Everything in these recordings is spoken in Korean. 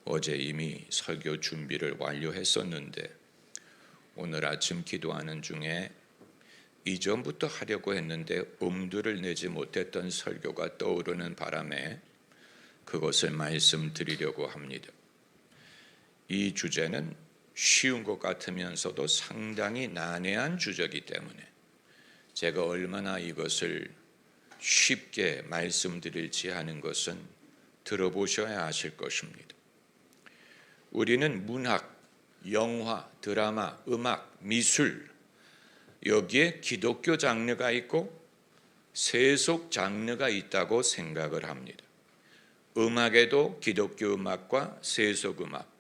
어제 이미 설교 준비를 완료했었는데 오늘 아침 기도하는 중에 이전부터 하려고 했는데 엄두를 내지 못했던 설교가 떠오르는 바람에 그것을 말씀드리려고 합니다. 이 주제는 쉬운 것 같으면서도 상당히 난해한 주제이기 때문에 제가 얼마나 이것을 쉽게 말씀드릴지 하는 것은 들어보셔야 아실 것입니다. 우리는 문학, 영화, 드라마, 음악, 미술 여기에 기독교 장르가 있고 세속 장르가 있다고 생각을 합니다. 음악에도 기독교 음악과 세속 음악,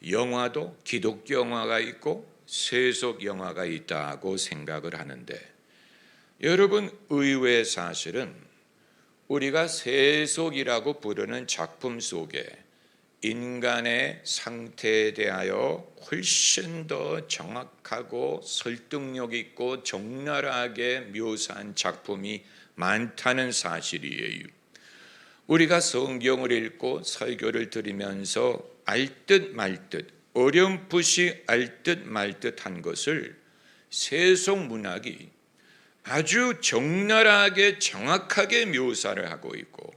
영화도 기독교 영화가 있고 세속 영화가 있다고 생각을 하는데 여러분, 의외의 사실은 우리가 세속이라고 부르는 작품 속에 인간의 상태에 대하여 훨씬 더 정확하고 설득력 있고 적나라하게 묘사한 작품이 많다는 사실이에요. 우리가 성경을 읽고 설교를 들으면서 알듯 말듯 어렴풋이 알듯 말듯한 것을 세속 문학이 아주 적나라하게 정확하게 묘사를 하고 있고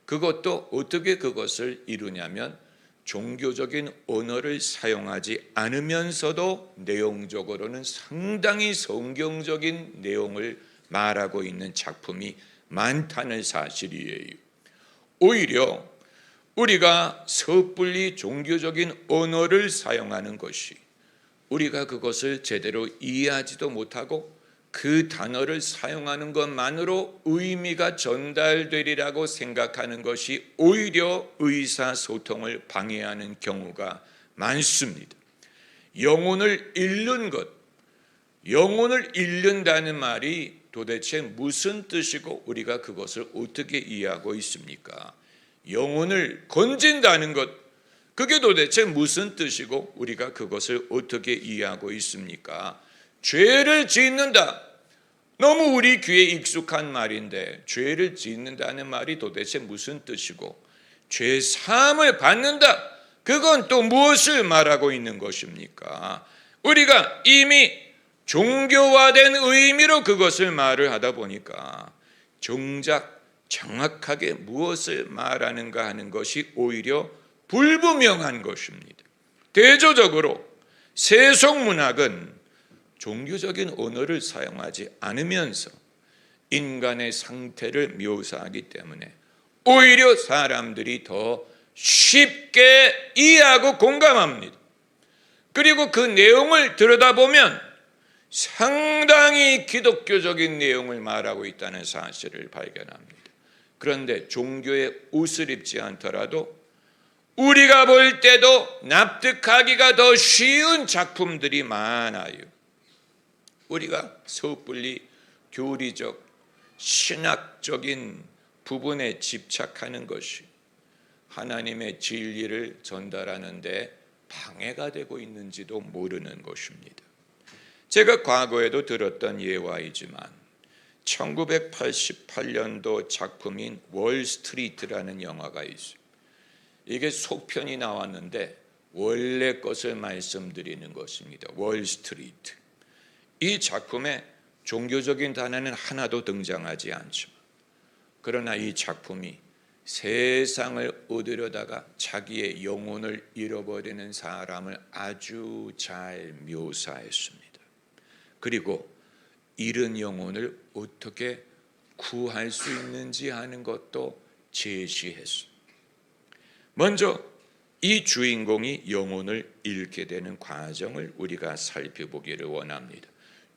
그것도 어떻게 그것을 이루냐면 종교적인 언어를 사용하지 않으면서도 내용적으로는 상당히 성경적인 내용을 말하고 있는 작품이 많다는 사실이에요. 오히려 우리가 섣불리 종교적인 언어를 사용하는 것이 우리가 그것을 제대로 이해하지도 못하고 그 단어를 사용하는 것만으로 의미가 전달되리라고 생각하는 것이 오히려 의사소통을 방해하는 경우가 많습니다. 영혼을 잃는 것, 영혼을 잃는다는 말이 도대체 무슨 뜻이고 우리가 그것을 어떻게 이해하고 있습니까? 영혼을 건진다는 것, 그게 도대체 무슨 뜻이고 우리가 그것을 어떻게 이해하고 있습니까? 죄를 짓는다. 너무 우리 귀에 익숙한 말인데 죄를 짓는다는 말이 도대체 무슨 뜻이고 죄 사함을 받는다. 그건 또 무엇을 말하고 있는 것입니까? 우리가 이미 종교화된 의미로 그것을 말을 하다 보니까 정작 정확하게 무엇을 말하는가 하는 것이 오히려 불분명한 것입니다. 대조적으로 세속문학은 종교적인 언어를 사용하지 않으면서 인간의 상태를 묘사하기 때문에 오히려 사람들이 더 쉽게 이해하고 공감합니다. 그리고 그 내용을 들여다보면 상당히 기독교적인 내용을 말하고 있다는 사실을 발견합니다. 그런데 종교에 옷을 입지 않더라도 우리가 볼 때도 납득하기가 더 쉬운 작품들이 많아요. 우리가 섣불리 교리적, 신학적인 부분에 집착하는 것이 하나님의 진리를 전달하는 데 방해가 되고 있는지도 모르는 것입니다. 제가 과거에도 들었던 예화이지만 1988년도 작품인 월스트리트라는 영화가 있어요. 이게 속편이 나왔는데 원래 것을 말씀드리는 것입니다. 월스트리트. 이 작품에 종교적인 단어는 하나도 등장하지 않지만 그러나 이 작품이 세상을 얻으려다가 자기의 영혼을 잃어버리는 사람을 아주 잘 묘사했습니다. 그리고 잃은 영혼을 어떻게 구할 수 있는지 하는 것도 제시했습니다. 먼저 이 주인공이 영혼을 잃게 되는 과정을 우리가 살펴보기를 원합니다.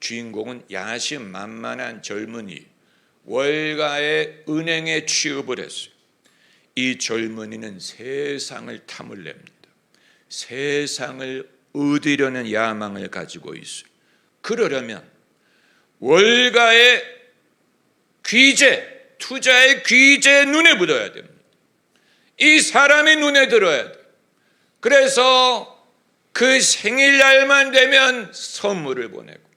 주인공은 야심만만한 젊은이, 월가의 은행에 취업을 했어요. 이 젊은이는 세상을 탐을 냅니다. 세상을 얻으려는 야망을 가지고 있어요. 그러려면 월가의 귀재, 투자의 귀재 눈에 묻어야 됩니다. 이 사람의 눈에 들어야 돼요. 그래서 그 생일날만 되면 선물을 보내고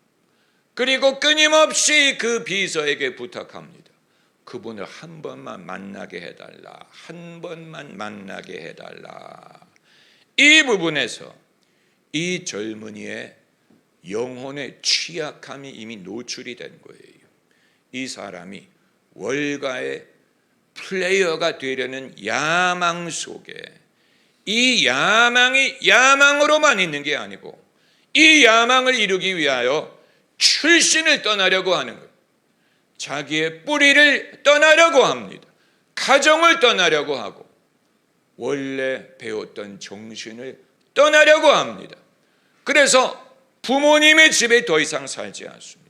그리고 끊임없이 그 비서에게 부탁합니다. 그분을 한 번만 만나게 해달라. 한 번만 만나게 해달라. 이 부분에서 이 젊은이의 영혼의 취약함이 이미 노출이 된 거예요. 이 사람이 월가의 플레이어가 되려는 야망 속에, 이 야망이 야망으로만 있는 게 아니고 이 야망을 이루기 위하여 출신을 떠나려고 하는 것, 자기의 뿌리를 떠나려고 합니다. 가정을 떠나려고 하고 원래 배웠던 정신을 떠나려고 합니다. 그래서 부모님의 집에 더 이상 살지 않습니다.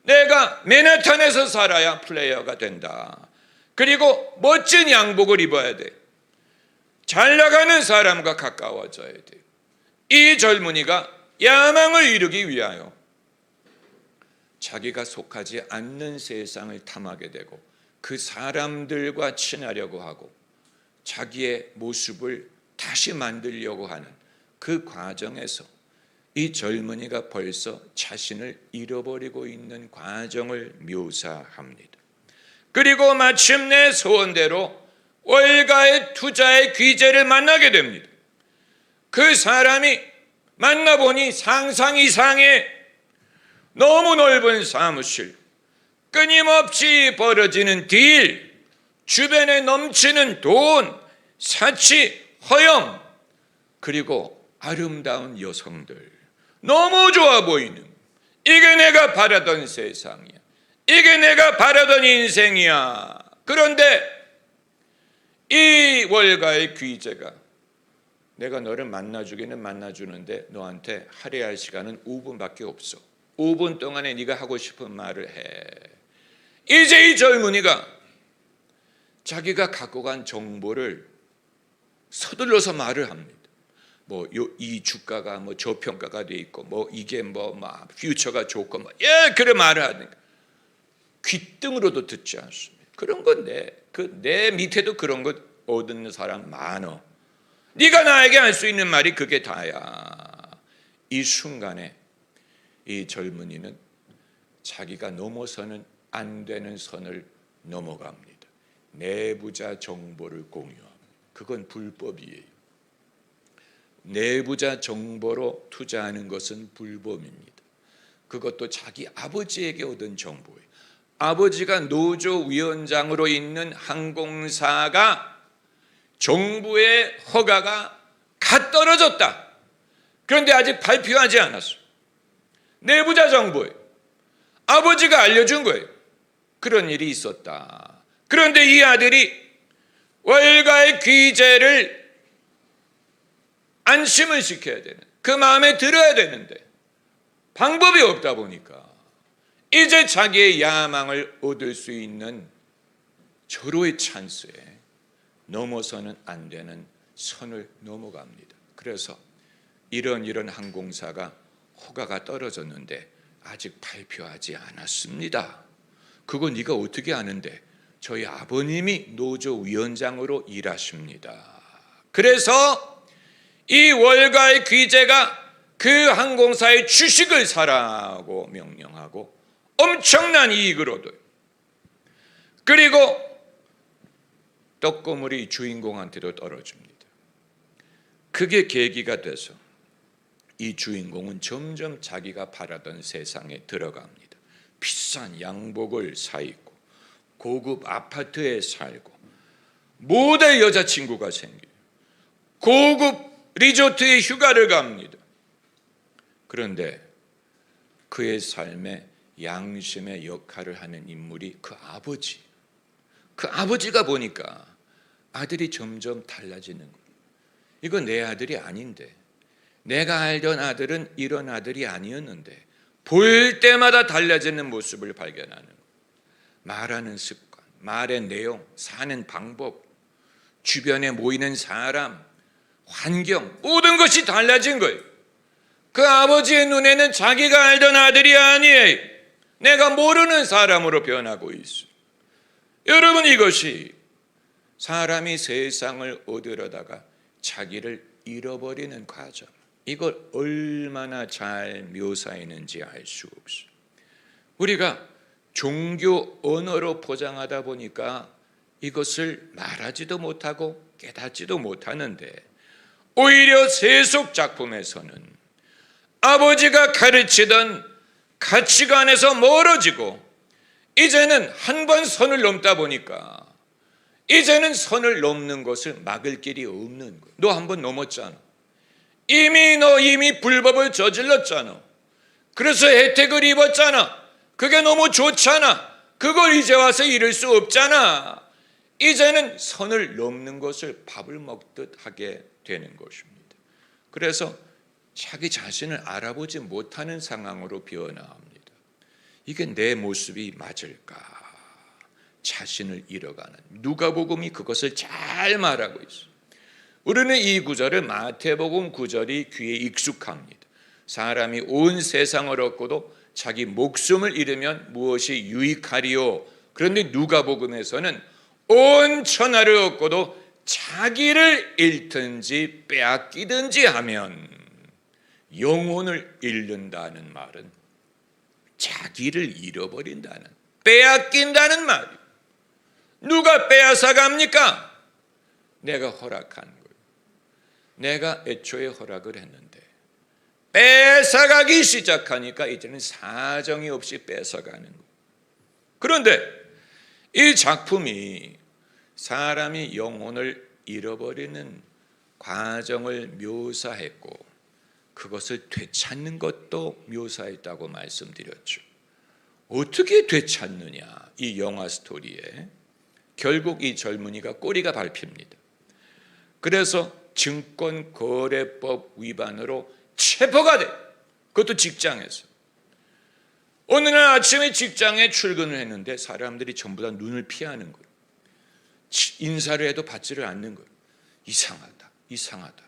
내가 맨하탄에서 살아야 플레이어가 된다. 그리고 멋진 양복을 입어야 돼. 잘 나가는 사람과 가까워져야 돼. 이 젊은이가 야망을 이루기 위하여 자기가 속하지 않는 세상을 탐하게 되고 그 사람들과 친하려고 하고 자기의 모습을 다시 만들려고 하는 그 과정에서 이 젊은이가 벌써 자신을 잃어버리고 있는 과정을 묘사합니다. 그리고 마침내 소원대로 월가의 투자의 귀재를 만나게 됩니다. 그 사람이 만나보니 상상 이상의 너무 넓은 사무실, 끊임없이 벌어지는 딜, 주변에 넘치는 돈, 사치, 허영, 그리고 아름다운 여성들, 너무 좋아 보이는, 이게 내가 바라던 세상이야, 이게 내가 바라던 인생이야. 그런데 이 월가의 귀재가 내가 너를 만나주기는 만나주는데 너한테 할애할 시간은 5분밖에 없어. 5분 동안에 네가 하고 싶은 말을 해. 이제 이 젊은이가 자기가 갖고 간 정보를 서둘러서 말을 합니다. 이 주가가 저평가가 돼 있고 이게 퓨처가 좋고 그래 말을 하니까 귓등으로도 듣지 않습니다. 그런 건데 내 밑에도 그런 것 얻는 사람 많어. 네가 나에게 할 수 있는 말이 그게 다야. 이 순간에 이 젊은이는 자기가 넘어서는 안 되는 선을 넘어갑니다. 내부자 정보를 공유합니다. 그건 불법이에요. 내부자 정보로 투자하는 것은 불법입니다. 그것도 자기 아버지에게 얻은 정보예요. 아버지가 노조위원장으로 있는 항공사가 정부의 허가가 갓 떨어졌다. 그런데 아직 발표하지 않았어요. 내부자 정보예요. 아버지가 알려준 거예요. 그런 일이 있었다. 그런데 이 아들이 월가의 귀재를 안심을 시켜야 되는, 그 마음에 들어야 되는데 방법이 없다 보니까 이제 자기의 야망을 얻을 수 있는 절호의 찬스에 넘어서는 안 되는 선을 넘어갑니다. 그래서 이런 항공사가 허가가 떨어졌는데 아직 발표하지 않았습니다. 그거 네가 어떻게 아는데? 저희 아버님이 노조위원장으로 일하십니다. 그래서 이 월가의 귀재가 그 항공사의 주식을 사라고 명령하고 엄청난 이익을 얻어요. 그리고 떡고물이 주인공한테도 떨어집니다. 그게 계기가 돼서 이 주인공은 점점 자기가 바라던 세상에 들어갑니다. 비싼 양복을 사 입고 고급 아파트에 살고 모델 여자친구가 생겨요. 고급 리조트에 휴가를 갑니다. 그런데 그의 삶에 양심의 역할을 하는 인물이 그 아버지. 그 아버지가 보니까 아들이 점점 달라지는 거예요. 이건 내 아들이 아닌데, 내가 알던 아들은 이런 아들이 아니었는데 볼 때마다 달라지는 모습을 발견하는 거예요. 말하는 습관, 말의 내용, 사는 방법, 주변에 모이는 사람, 환경, 모든 것이 달라진 거예요. 그 아버지의 눈에는 자기가 알던 아들이 아니에요. 내가 모르는 사람으로 변하고 있어요. 여러분, 이것이 사람이 세상을 얻으려다가 자기를 잃어버리는 과정, 이걸 얼마나 잘 묘사했는지 알 수 없어요. 우리가 종교 언어로 포장하다 보니까 이것을 말하지도 못하고 깨닫지도 못하는데, 오히려 세속 작품에서는 아버지가 가르치던 가치관에서 멀어지고 이제는 한 번 선을 넘다 보니까 이제는 선을 넘는 것을 막을 길이 없는 거예요. 너 한 번 넘었잖아. 이미 불법을 저질렀잖아. 그래서 혜택을 입었잖아. 그게 너무 좋잖아. 그걸 이제 와서 잃을 수 없잖아. 이제는 선을 넘는 것을 밥을 먹듯 하게 되는 것입니다. 그래서 자기 자신을 알아보지 못하는 상황으로 변화합니다. 이게 내 모습이 맞을까? 자신을 잃어가는, 누가복음이 그것을 잘 말하고 있어요. 우리는 이 구절을 마태복음 9절이 귀에 익숙합니다. 사람이 온 세상을 얻고도 자기 목숨을 잃으면 무엇이 유익하리요? 그런데 누가복음에서는 온 천하를 얻고도 자기를 잃든지 빼앗기든지 하면 영혼을 잃는다는 말은 자기를 잃어버린다는, 빼앗긴다는 말이에요. 누가 빼앗아 갑니까? 내가 허락한 거예요. 내가 애초에 허락을 했는데 뺏어가기 시작하니까 이제는 사정이 없이 뺏어가는 거예요. 그런데 이 작품이 사람이 영혼을 잃어버리는 과정을 묘사했고 그것을 되찾는 것도 묘사했다고 말씀드렸죠. 어떻게 되찾느냐? 이 영화 스토리에 결국 이 젊은이가 꼬리가 밟힙니다. 그래서 증권거래법 위반으로 체포가 돼. 그것도 직장에서. 어느 날 아침에 직장에 출근을 했는데 사람들이 전부 다 눈을 피하는 거예요. 인사를 해도 받지를 않는 거예요. 이상하다.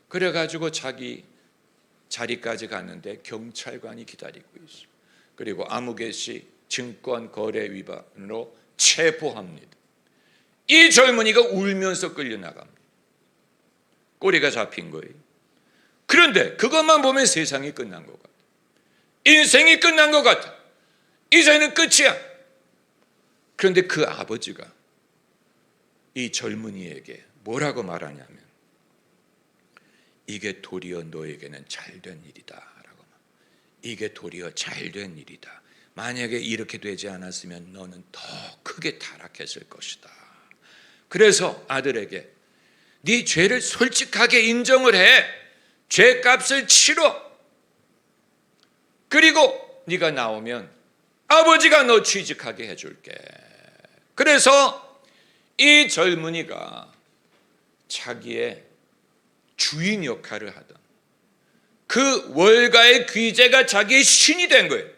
그래가지고 자기 자리까지 갔는데 경찰관이 기다리고 있어요. 그리고 아무개시 증권거래 위반으로 체포합니다. 이 젊은이가 울면서 끌려나갑니다. 꼬리가 잡힌 거예요. 그런데 그것만 보면 세상이 끝난 것 같아. 인생이 끝난 것 같아. 이제는 끝이야. 그런데 그 아버지가 이 젊은이에게 뭐라고 말하냐면 이게 도리어 너에게는 잘된 일이다 라고. 이게 도리어 잘된 일이다. 만약에 이렇게 되지 않았으면 너는 더 크게 타락했을 것이다. 그래서 아들에게 네 죄를 솔직하게 인정을 해. 죄값을 치러. 그리고 네가 나오면 아버지가 너 취직하게 해줄게. 그래서 이 젊은이가 자기의 주인 역할을 하던 그 월가의 귀재가 자기의 신이 된 거예요.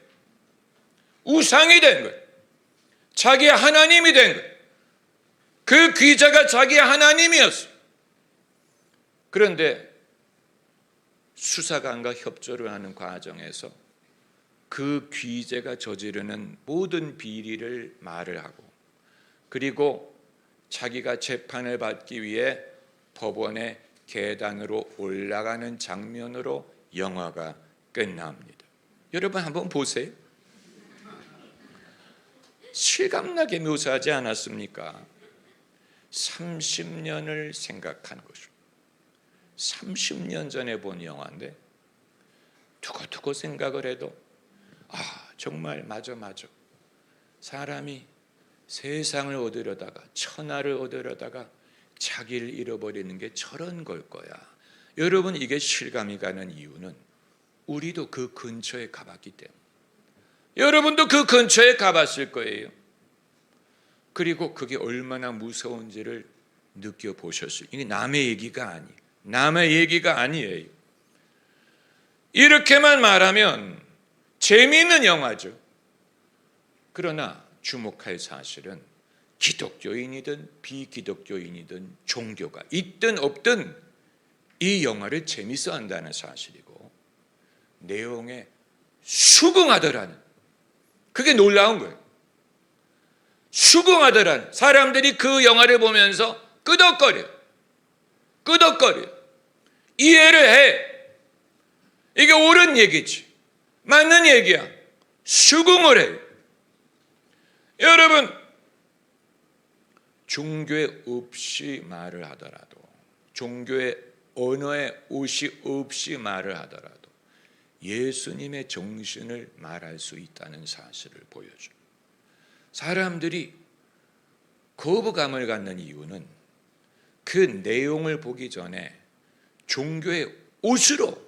우상이 된 거예요. 자기의 하나님이 된 거예요. 그 귀재가 자기의 하나님이었어요. 그런데 수사관과 협조를 하는 과정에서 그 귀재가 저지르는 모든 비리를 말을 하고 그리고 자기가 재판을 받기 위해 법원에 계단으로 올라가는 장면으로 영화가 끝납니다. 여러분 한번 보세요. 실감나게 묘사하지 않았습니까? 30년을 생각한 것입니다. 30년 전에 본 영화인데 두고두고 생각을 해도 정말 맞아. 사람이 세상을 얻으려다가 천하를 얻으려다가 자기를 잃어버리는 게 저런 걸 거야. 여러분 이게 실감이 가는 이유는 우리도 그 근처에 가봤기 때문에. 여러분도 그 근처에 가봤을 거예요. 그리고 그게 얼마나 무서운지를 느껴보셨어요. 이게 남의 얘기가 아니에요. 이렇게만 말하면 재미있는 영화죠. 그러나 주목할 사실은 기독교인이든 비기독교인이든 종교가 있든 없든 이 영화를 재밌어 한다는 사실이고 내용에 수긍하더라는, 그게 놀라운 거예요. 수긍하더라는, 사람들이 그 영화를 보면서 끄덕거려 이해를 해. 이게 옳은 얘기지, 맞는 얘기야. 수긍을 해. 여러분 종교에 없이 말을 하더라도, 종교에 언어에 옷이 없이 말을 하더라도 예수님의 정신을 말할 수 있다는 사실을 보여줘. 사람들이 거부감을 갖는 이유는 그 내용을 보기 전에 종교의 옷으로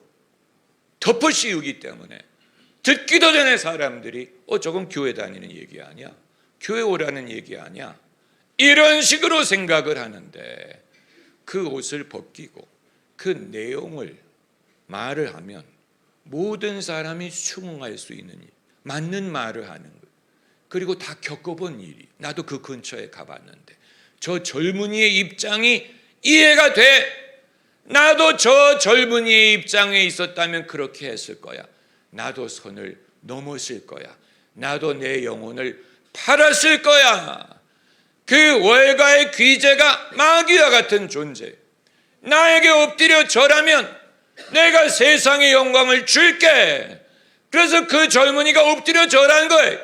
덮어씌우기 때문에, 듣기도 전에 사람들이 저건 교회 다니는 얘기 아니야, 교회 오라는 얘기 아니야, 이런 식으로 생각을 하는데, 그 옷을 벗기고 그 내용을 말을 하면 모든 사람이 수긍할 수 있는 일, 맞는 말을 하는 것. 그리고 다 겪어본 일이, 나도 그 근처에 가봤는데 저 젊은이의 입장이 이해가 돼. 나도 저 젊은이의 입장에 있었다면 그렇게 했을 거야. 나도 선을 넘었을 거야. 나도 내 영혼을 팔았을 거야. 그 월가의 귀재가 마귀와 같은 존재, 나에게 엎드려 절하면 내가 세상의 영광을 줄게. 그래서 그 젊은이가 엎드려 절한 거예요,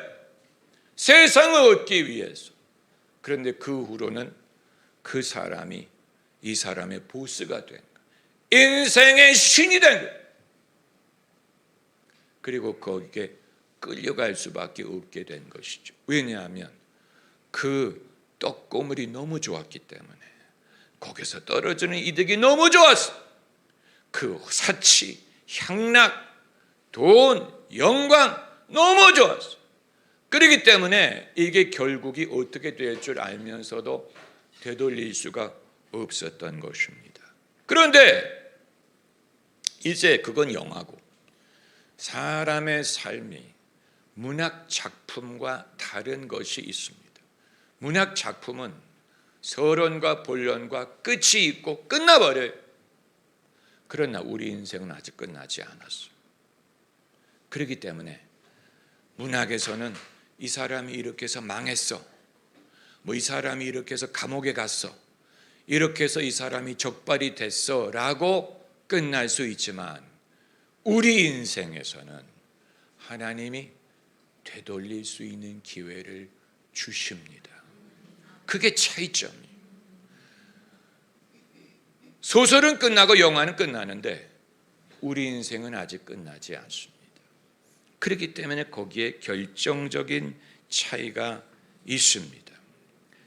세상을 얻기 위해서. 그런데 그 후로는 그 사람이 이 사람의 보스가 된 거예요. 인생의 신이 된 거예요. 그리고 거기에 끌려갈 수밖에 없게 된 것이죠. 왜냐하면 그 떡고물이 너무 좋았기 때문에, 거기서 떨어지는 이득이 너무 좋았어. 그 사치, 향락, 돈, 영광 너무 좋았어. 그렇기 때문에 이게 결국이 어떻게 될 줄 알면서도 되돌릴 수가 없었던 것입니다. 그런데 이제 그건 영화고, 사람의 삶이 문학 작품과 다른 것이 있습니다. 문학 작품은 서론과 본론과 끝이 있고 끝나버려요. 그러나 우리 인생은 아직 끝나지 않았어요. 그렇기 때문에 문학에서는 이 사람이 이렇게 해서 망했어, 이 사람이 이렇게 해서 감옥에 갔어, 이렇게 해서 이 사람이 적발이 됐어 라고 끝날 수 있지만, 우리 인생에서는 하나님이 되돌릴 수 있는 기회를 주십니다. 그게 차이점이에요. 소설은 끝나고 영화는 끝나는데 우리 인생은 아직 끝나지 않습니다. 그렇기 때문에 거기에 결정적인 차이가 있습니다.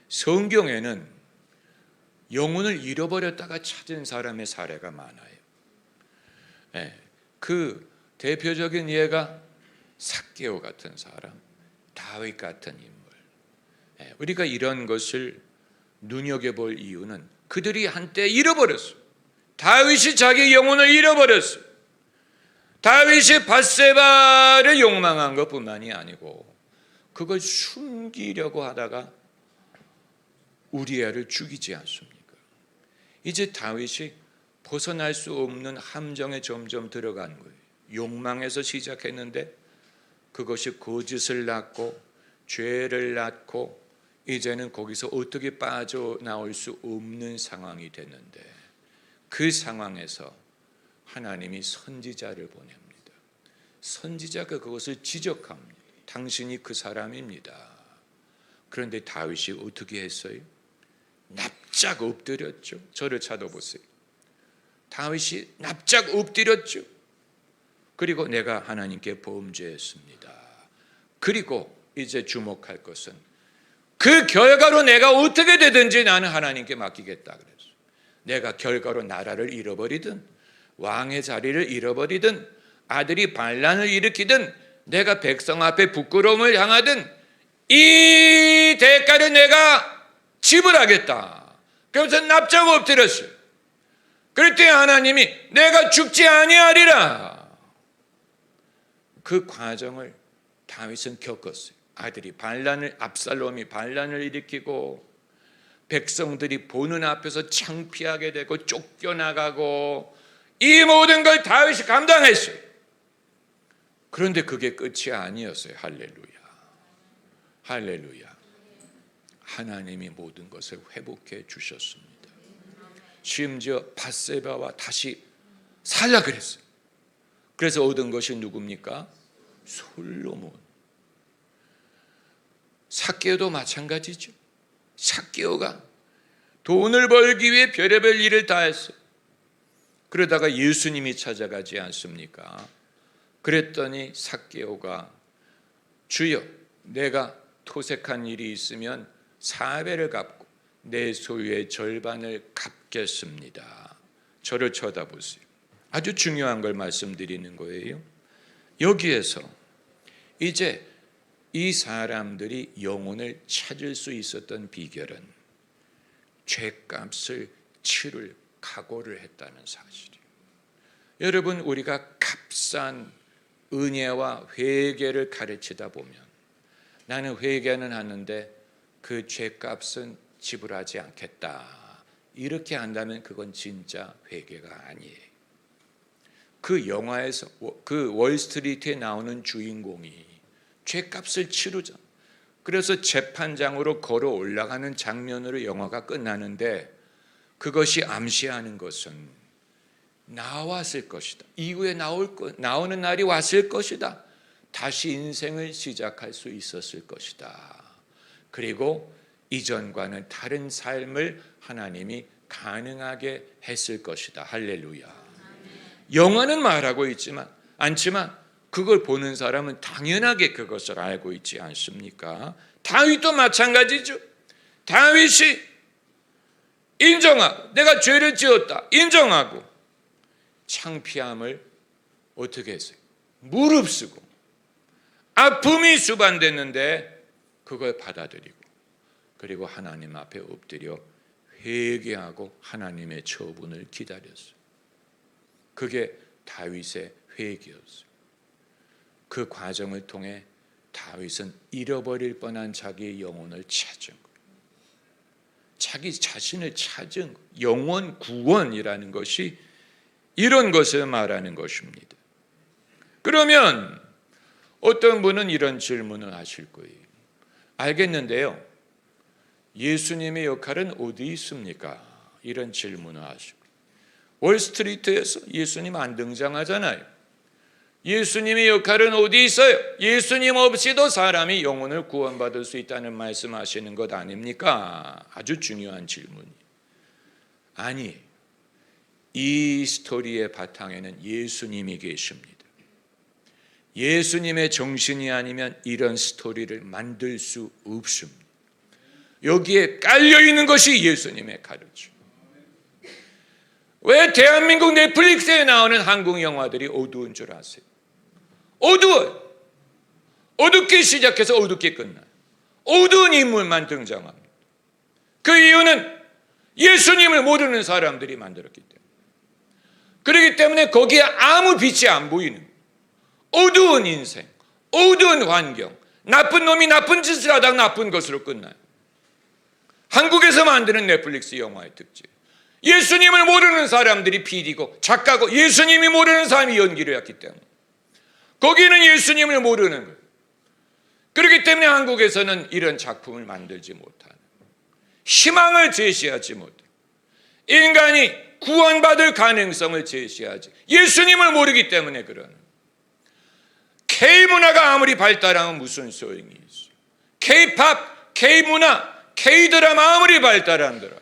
성경에는 영혼을 잃어버렸다가 찾은 사람의 사례가 많아요. 그 대표적인 예가 삭개오 같은 사람, 다윗 같은 인물. 우리가 이런 것을 눈여겨볼 이유는 그들이 한때 잃어버렸어요. 다윗이 자기 영혼을 잃어버렸어요. 다윗이 밧세바를 욕망한 것뿐만이 아니고 그걸 숨기려고 하다가 우리아를 죽이지 않습니까? 이제 다윗이 벗어날 수 없는 함정에 점점 들어간 거예요. 욕망에서 시작했는데 그것이 거짓을 낳고 죄를 낳고 이제는 거기서 어떻게 빠져나올 수 없는 상황이 됐는데, 그 상황에서 하나님이 선지자를 보냅니다. 선지자가 그것을 지적합니다. 당신이 그 사람입니다. 그런데 다윗이 어떻게 했어요? 납작 엎드렸죠. 저를 찾아보세요. 다윗이 납작 엎드렸죠. 그리고 내가 하나님께 범죄했습니다. 그리고 이제 주목할 것은 그 결과로 내가 어떻게 되든지 나는 하나님께 맡기겠다 그랬어요. 내가 결과로 나라를 잃어버리든 왕의 자리를 잃어버리든 아들이 반란을 일으키든 내가 백성 앞에 부끄러움을 당하든 이 대가를 내가 지불하겠다. 그래서 납작 엎드렸어요. 그랬더니 하나님이 내가 죽지 아니하리라. 그 과정을 다윗은 겪었어요. 아들이 압살롬이 반란을 일으키고 백성들이 보는 앞에서 창피하게 되고 쫓겨나가고, 이 모든 걸 다윗이 감당했어요. 그런데 그게 끝이 아니었어요. 할렐루야. 할렐루야. 하나님이 모든 것을 회복해 주셨습니다. 심지어 밧세바와 다시 살라 그랬어요. 그래서 얻은 것이 누굽니까? 솔로몬. 삭개오도 마찬가지죠. 삭개오가 돈을 벌기 위해 별의별 일을 다 했어요. 그러다가 예수님이 찾아가지 않습니까? 그랬더니 삭개오가 주여, 내가 토색한 일이 있으면 4배를 갚고 내 소유의 절반을 갚겠습니다. 저를 쳐다보세요. 아주 중요한 걸 말씀드리는 거예요. 여기에서 이제 이 사람들이 영혼을 찾을 수 있었던 비결은 죄값을 치를 각오를 했다는 사실이에요. 여러분, 우리가 값싼 은혜와 회개를 가르치다 보면 나는 회개는 하는데 그 죄값은 지불하지 않겠다, 이렇게 한다면 그건 진짜 회개가 아니에요. 그 영화에서 그 월스트리트에 나오는 주인공이 죄값을 치르잖아. 그래서 재판장으로 걸어 올라가는 장면으로 영화가 끝나는데 그것이 암시하는 것은 나왔을 것이다. 이후에 나오는 날이 왔을 것이다. 다시 인생을 시작할 수 있었을 것이다. 그리고 이전과는 다른 삶을 하나님이 가능하게 했을 것이다. 할렐루야. 영화는 말하고 않지만 그걸 보는 사람은 당연하게 그것을 알고 있지 않습니까? 다윗도 마찬가지죠. 다윗이 인정하고 내가 죄를 지었다 인정하고 창피함을 어떻게 했어요? 무릅쓰고 아픔이 수반됐는데 그걸 받아들이고 그리고 하나님 앞에 엎드려 회개하고 하나님의 처분을 기다렸어요. 그게 다윗의 회개였어요. 그 과정을 통해 다윗은 잃어버릴 뻔한 자기의 영혼을 찾은 거예요. 자기 자신을 찾은 거예요. 영혼 구원이라는 것이 이런 것을 말하는 것입니다. 그러면 어떤 분은 이런 질문을 하실 거예요. 알겠는데요, 예수님의 역할은 어디 있습니까? 이런 질문을 하시고, 월스트리트에서 예수님 안 등장하잖아요. 예수님의 역할은 어디 있어요? 예수님 없이도 사람이 영혼을 구원받을 수 있다는 말씀하시는 것 아닙니까? 아주 중요한 질문이. 아니, 이 스토리의 바탕에는 예수님이 계십니다. 예수님의 정신이 아니면 이런 스토리를 만들 수 없습니다. 여기에 깔려있는 것이 예수님의 가르침. 왜 대한민국 넷플릭스에 나오는 한국 영화들이 어두운 줄 아세요? 어두워요. 어둡게 시작해서 어둡게 끝나요. 어두운 인물만 등장합니다. 그 이유는 예수님을 모르는 사람들이 만들었기 때문에. 그렇기 때문에 거기에 아무 빛이 안 보이는 거예요. 어두운 인생, 어두운 환경, 나쁜 놈이 나쁜 짓을 하다가 나쁜 것으로 끝나요. 한국에서 만드는 넷플릭스 영화의 특징. 예수님을 모르는 사람들이 PD고 작가고 예수님이 모르는 사람이 연기를 했기 때문에 거기는 예수님을 모르는 거예요. 그렇기 때문에 한국에서는 이런 작품을 만들지 못하는, 희망을 제시하지 못하는, 인간이 구원받을 가능성을 제시하지, 예수님을 모르기 때문에 그러는. K문화가 아무리 발달하면 무슨 소용이 있어요? K-팝, K문화, K-드라마 아무리 발달한더라,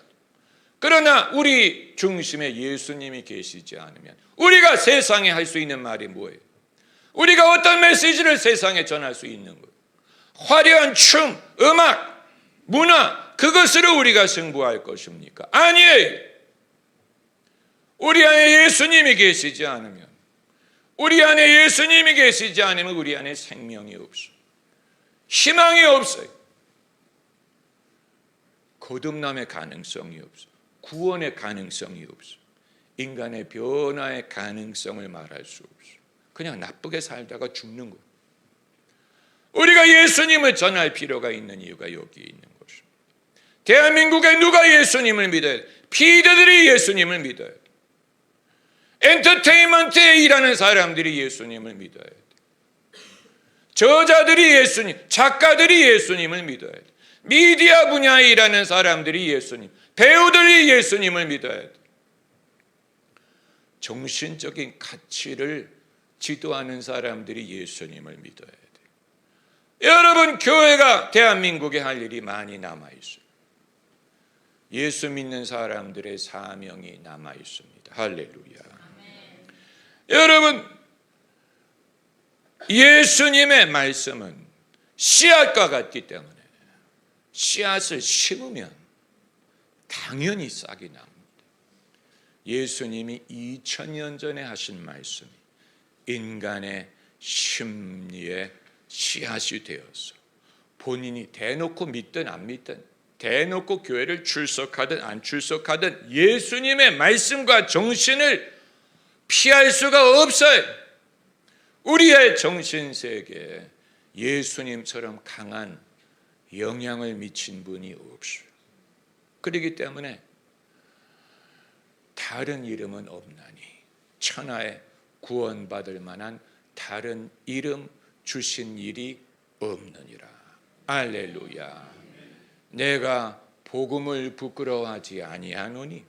그러나 우리 중심에 예수님이 계시지 않으면 우리가 세상에 할 수 있는 말이 뭐예요? 우리가 어떤 메시지를 세상에 전할 수 있는 거예요? 화려한 춤, 음악, 문화, 그것으로 우리가 승부할 것입니까? 아니에요. 우리 안에 예수님이 계시지 않으면, 우리 안에 예수님이 계시지 않으면 우리 안에 생명이 없어요. 희망이 없어요. 거듭남의 가능성이 없어요. 구원의 가능성이 없어요. 인간의 변화의 가능성을 말할 수 없어요. 그냥 나쁘게 살다가 죽는 거예요. 우리가 예수님을 전할 필요가 있는 이유가 여기에 있는 것입니다. 대한민국에 누가 예수님을 믿어야 돼? 피디들이 예수님을 믿어야 돼. 엔터테인먼트에 일하는 사람들이 예수님을 믿어야 돼. 저자들이 예수님, 작가들이 예수님을 믿어야 돼. 미디어 분야에 일하는 사람들이 예수님, 배우들이 예수님을 믿어야 돼. 정신적인 가치를 지도하는 사람들이 예수님을 믿어야 돼. 여러분, 교회가 대한민국에 할 일이 많이 남아있어요. 예수 믿는 사람들의 사명이 남아있습니다. 할렐루야. 여러분, 예수님의 말씀은 씨앗과 같기 때문에 씨앗을 심으면 당연히 싹이 납니다. 예수님이 2000년 전에 하신 말씀이 인간의 심리에 씨앗이 되어서 본인이 대놓고 믿든 안 믿든, 대놓고 교회를 출석하든 안 출석하든 예수님의 말씀과 정신을 피할 수가 없어요. 우리의 정신세계에 예수님처럼 강한 영향을 미친 분이 없어요. 그렇기 때문에 다른 이름은 없나니 천하에 구원받을 만한 다른 이름 주신 일이 없느니라. 할렐루야. 내가 복음을 부끄러워하지 아니하노니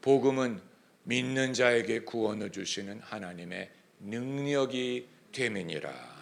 복음은 믿는 자에게 구원을 주시는 하나님의 능력이 됨이니라.